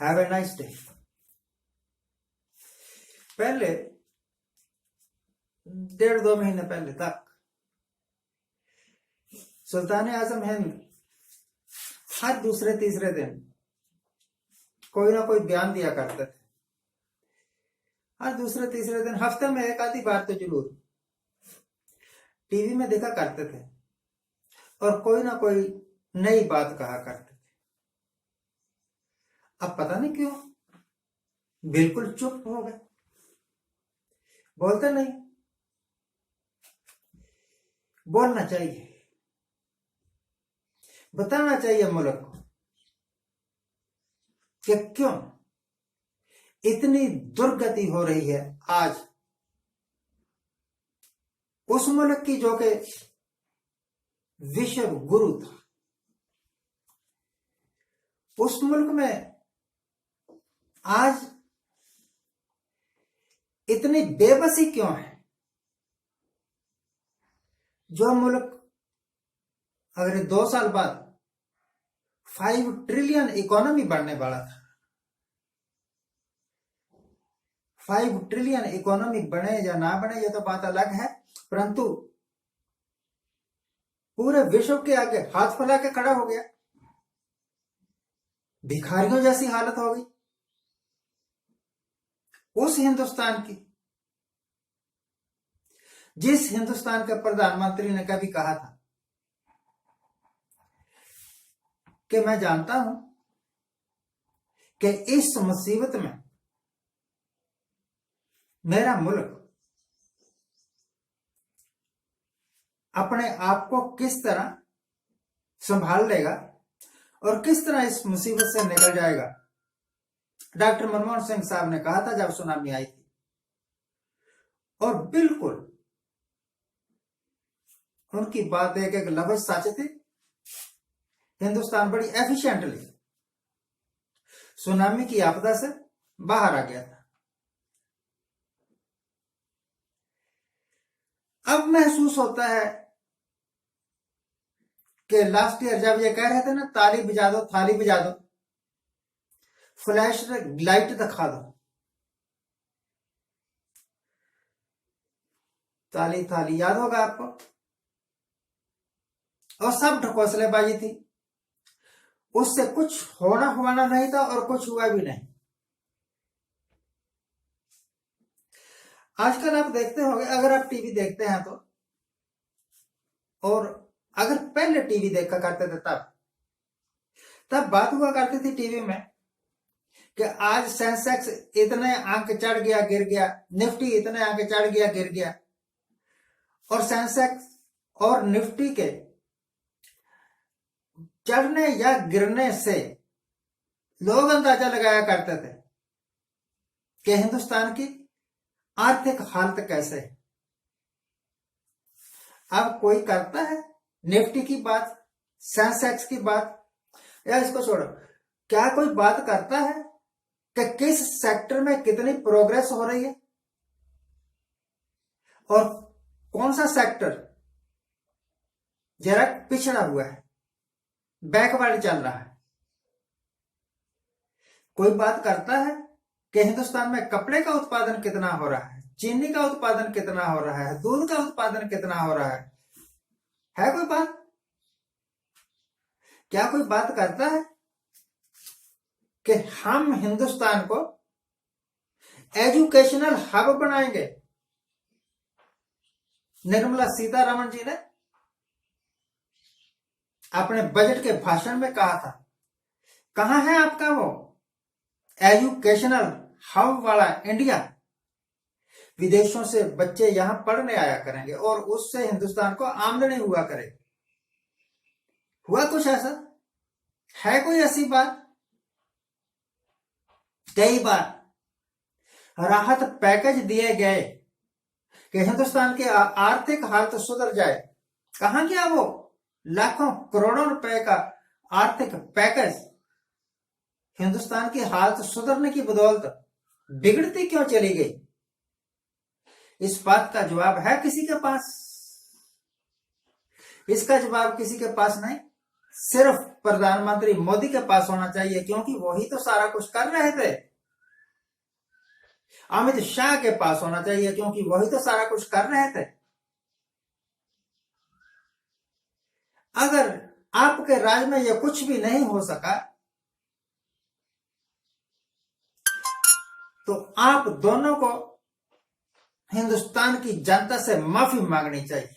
Have a nice day. पहले 1.5-2 महीने पहले तक सुल्तान आजम हिंद हर दूसरे तीसरे दिन कोई ना कोई बयान दिया करते थे। हर दूसरे तीसरे दिन, हफ्ते में एक आधी बार तो जरूर टीवी में देखा करते थे और कोई ना कोई नई बात कहा करते थे। अब पता नहीं क्यों बिल्कुल चुप हो गए, बोलते नहीं। बोलना चाहिए, बताना चाहिए मुल्क को कि क्यों इतनी दुर्गति हो रही है आज उस मुल्क की जो कि विश्व गुरु था। उस मुल्क में आज इतनी बेबसी क्यों है? जो मुल्क अगर 2 साल बाद 5 ट्रिलियन इकोनॉमी बढ़ने वाला था, 5 ट्रिलियन इकोनॉमी बने या ना बने ये तो बात अलग है, परंतु पूरे विश्व के आगे हाथ फैला के खड़ा हो गया। भिखारियों जैसी हालत हो गई उस हिंदुस्तान की, जिस हिंदुस्तान के प्रधानमंत्री ने कभी कहा था कि मैं जानता हूं कि इस मुसीबत में मेरा मुल्क अपने आप को किस तरह संभाल लेगा और किस तरह इस मुसीबत से निकल जाएगा। डॉक्टर मनमोहन सिंह साहब ने कहा था जब सुनामी आई थी, और बिल्कुल उनकी बात एक एक लफ्ज सच थे। हिंदुस्तान बड़ी एफिशिएंटली सुनामी की आपदा से बाहर आ गया था। अब महसूस होता है कि लास्ट ईयर जब ये कह रहे थे ना, ताली बजा दो, थाली बजा दो, फ्लैश लाइट दिखा दो, ताली थाली याद होगा आपको, और सब ढकोसलेबाजी थी। उससे कुछ होना नहीं था और कुछ हुआ भी नहीं। आजकल आप देखते होंगे, अगर आप टीवी देखते हैं तो, और अगर पहले टीवी देखा करते थे तब बात हुआ करती थी टीवी में कि आज सेंसेक्स इतने अंक चढ़ गया गिर गया, निफ्टी इतने अंक चढ़ गया गिर गया, और सेंसेक्स और निफ्टी के चढ़ने या गिरने से लोग अंदाजा लगाया करते थे कि हिंदुस्तान की आर्थिक हालत कैसे है। अब कोई करता है निफ्टी की बात, सेंसेक्स की बात, या इसको छोड़ो, क्या कोई बात करता है कि किस सेक्टर में कितनी प्रोग्रेस हो रही है और कौन सा सेक्टर जरा पिछड़ा हुआ है, बैकवर्ड चल रहा है? कोई बात करता है कि हिंदुस्तान में कपड़े का उत्पादन कितना हो रहा है, चीनी का उत्पादन कितना हो रहा है, दूध का उत्पादन कितना हो रहा है कोई बात? क्या कोई बात करता है कि हम हिंदुस्तान को एजुकेशनल हब बनाएंगे? निर्मला सीतारमण जी ने अपने बजट के भाषण में कहा था, कहां है आपका वो एजुकेशनल हब वाला इंडिया? विदेशों से बच्चे यहां पढ़ने आया करेंगे और उससे हिंदुस्तान को आमदनी हुआ करेगी। हुआ कुछ ऐसा? है कोई ऐसी बात? कई बार राहत पैकेज दिए गए कि हिंदुस्तान की आर्थिक हालत सुधर जाए। कहां गया वो लाखों करोड़ों रुपए का आर्थिक पैकेज? हिंदुस्तान की हालत सुधरने की बदौलत बिगड़ती क्यों चली गई? इस बात का जवाब है किसी के पास? इसका जवाब किसी के पास नहीं। सिर्फ प्रधानमंत्री मोदी के पास होना चाहिए, क्योंकि वही तो सारा कुछ कर रहे थे। अमित शाह के पास होना चाहिए, क्योंकि वही तो सारा कुछ कर रहे थे। अगर आपके राज में यह कुछ भी नहीं हो सका, तो आप दोनों को हिंदुस्तान की जनता से माफी मांगनी चाहिए,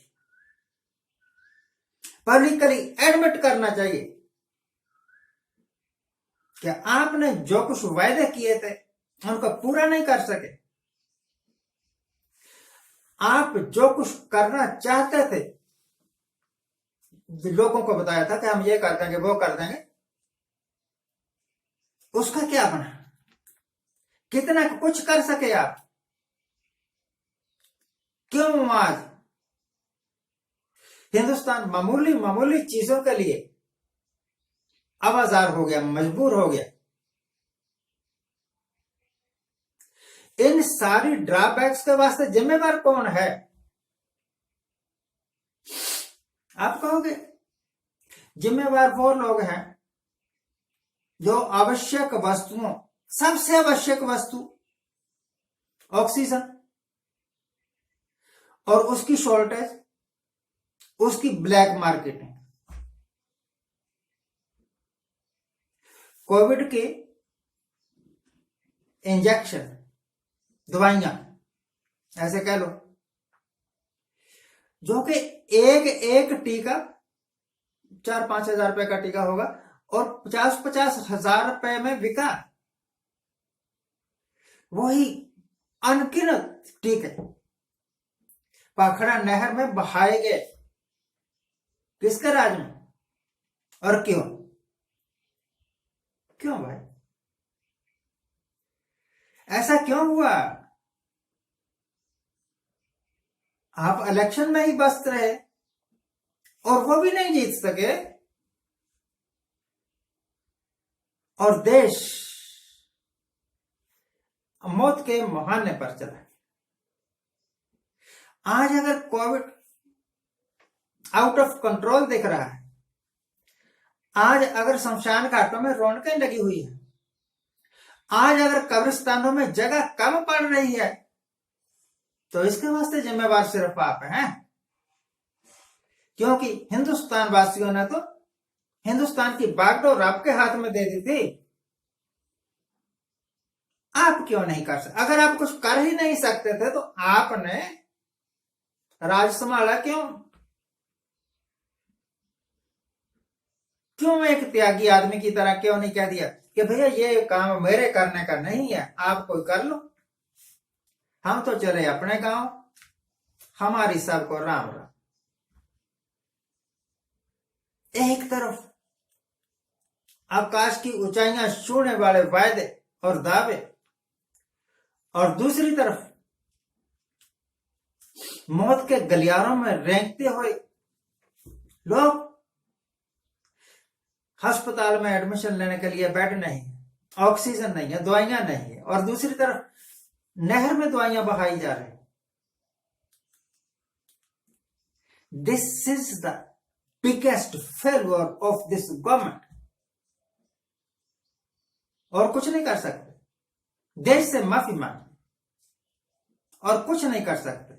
पब्लिकली एडमिट करना चाहिए कि आपने जो कुछ वायदे किए थे उनको पूरा नहीं कर सके। आप जो कुछ करना चाहते थे, लोगों को बताया था कि हम ये कर देंगे वो कर देंगे, उसका क्या बना? कितना कुछ कर सके आप? क्यों आज हिंदुस्तान मामूली मामूली चीजों के लिए आवाजार हो गया, मजबूर हो गया? इन सारी ड्रॉबैक्स के वास्ते जिम्मेवार कौन है? आप कहोगे जिम्मेवार वो लोग हैं जो आवश्यक वस्तुओं, सबसे आवश्यक वस्तु ऑक्सीजन और उसकी शॉर्टेज, उसकी ब्लैक मार्केटिंग, कोविड के इंजेक्शन, दवाइयां ऐसे कह लो, जो कि एक एक टीका 4-5 हजार रुपए का टीका होगा और 50-50 हजार रुपए में बिका। वही अनगिनत टीके पाखड़ा नहर में बहाए गए। किसके राज में और क्यों? क्यों भाई ऐसा क्यों हुआ? आप इलेक्शन में ही व्यस्त रहे और वो भी नहीं जीत सके, और देश मौत के मुहाने पर चला। आज अगर कोविड आउट ऑफ कंट्रोल दिख रहा है, आज अगर शमशान घाटों में रौनकें लगी हुई है, आज अगर कब्रिस्तानों में जगह कम पड़ रही है, तो इसके वास्ते जिम्मेवार सिर्फ आप हैं। क्योंकि हिंदुस्तान वासियों ने तो हिंदुस्तान की बागडोर आपके हाथ में दे दी थी। आप क्यों नहीं कर सकते? अगर आप कुछ कर ही नहीं सकते थे तो आपने राज संभाला क्यों? क्यों एक त्यागी आदमी की तरह क्यों नहीं कह दिया कि भैया ये काम मेरे करने का नहीं है, आप कोई कर लो, हम तो चले अपने गांव, हमारी सबको राम राम। एक तरफ आकाश की ऊंचाइयां छूने वाले वायदे और दावे, और दूसरी तरफ मौत के गलियारों में रेंगते हुए लोग। अस्पताल में एडमिशन लेने के लिए बेड नहीं, ऑक्सीजन नहीं है, दवाइयां नहीं है, और दूसरी तरफ नहर में दवाइयां बहाई जा रही। This is the biggest failure of this government. और कुछ नहीं कर सकते, देश से माफी मांगे और कुछ नहीं कर सकते,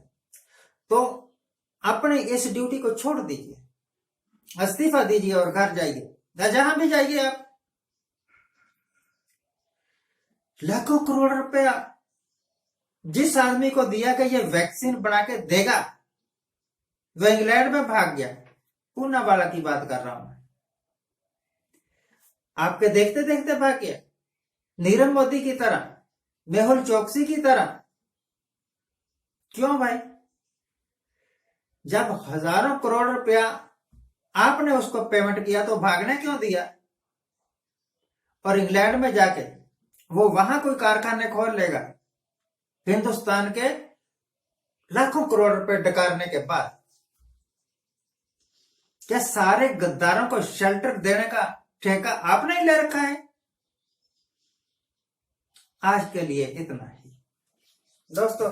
तो अपने इस ड्यूटी को छोड़ दीजिए, इस्तीफा दीजिए और घर जाइए, जहां भी जाइए आप। लाखों करोड़ रुपया जिस आदमी को दिया कि ये वैक्सीन बना के देगा, वो इंग्लैंड में भाग गया। पूना वाला की बात कर रहा हूं मैं, आपके देखते देखते भाग गया। नीरव मोदी की तरह, मेहुल चोकसी की तरह। क्यों भाई? जब हजारों करोड़ रुपया आपने उसको पेमेंट किया तो भागने क्यों दिया? और इंग्लैंड में जाके वो वहां कोई कारखाने खोल लेगा हिंदुस्तान के लाखों करोड़ रुपए डकारने के बाद। क्या सारे गद्दारों को शेल्टर देने का ठेका आपने ही ले रखा है? आज के लिए इतना ही दोस्तों।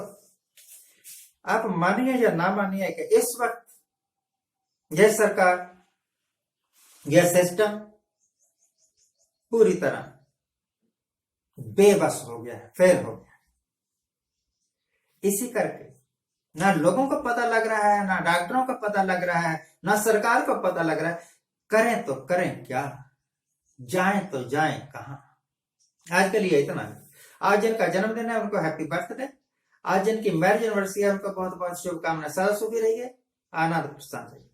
आप मानिए या ना मानिए कि इस वक्त यह सरकार यह सिस्टम पूरी तरह बेबस हो गया, फेल हो गया। इसी करके ना लोगों को पता लग रहा है, ना डॉक्टरों को पता लग रहा है, ना सरकार को पता लग रहा है, करें तो करें क्या, जाएं तो जाएं कहां। आज के लिए इतना है। आज जिनका जन्मदिन है उनको हैप्पी बर्थडे, आज जिनकी मैरिज एनिवर्सरी है उनको बहुत बहुत शुभकामनाएं। सदा सुखी रहिए, आनंद प्रसन्न रहिए।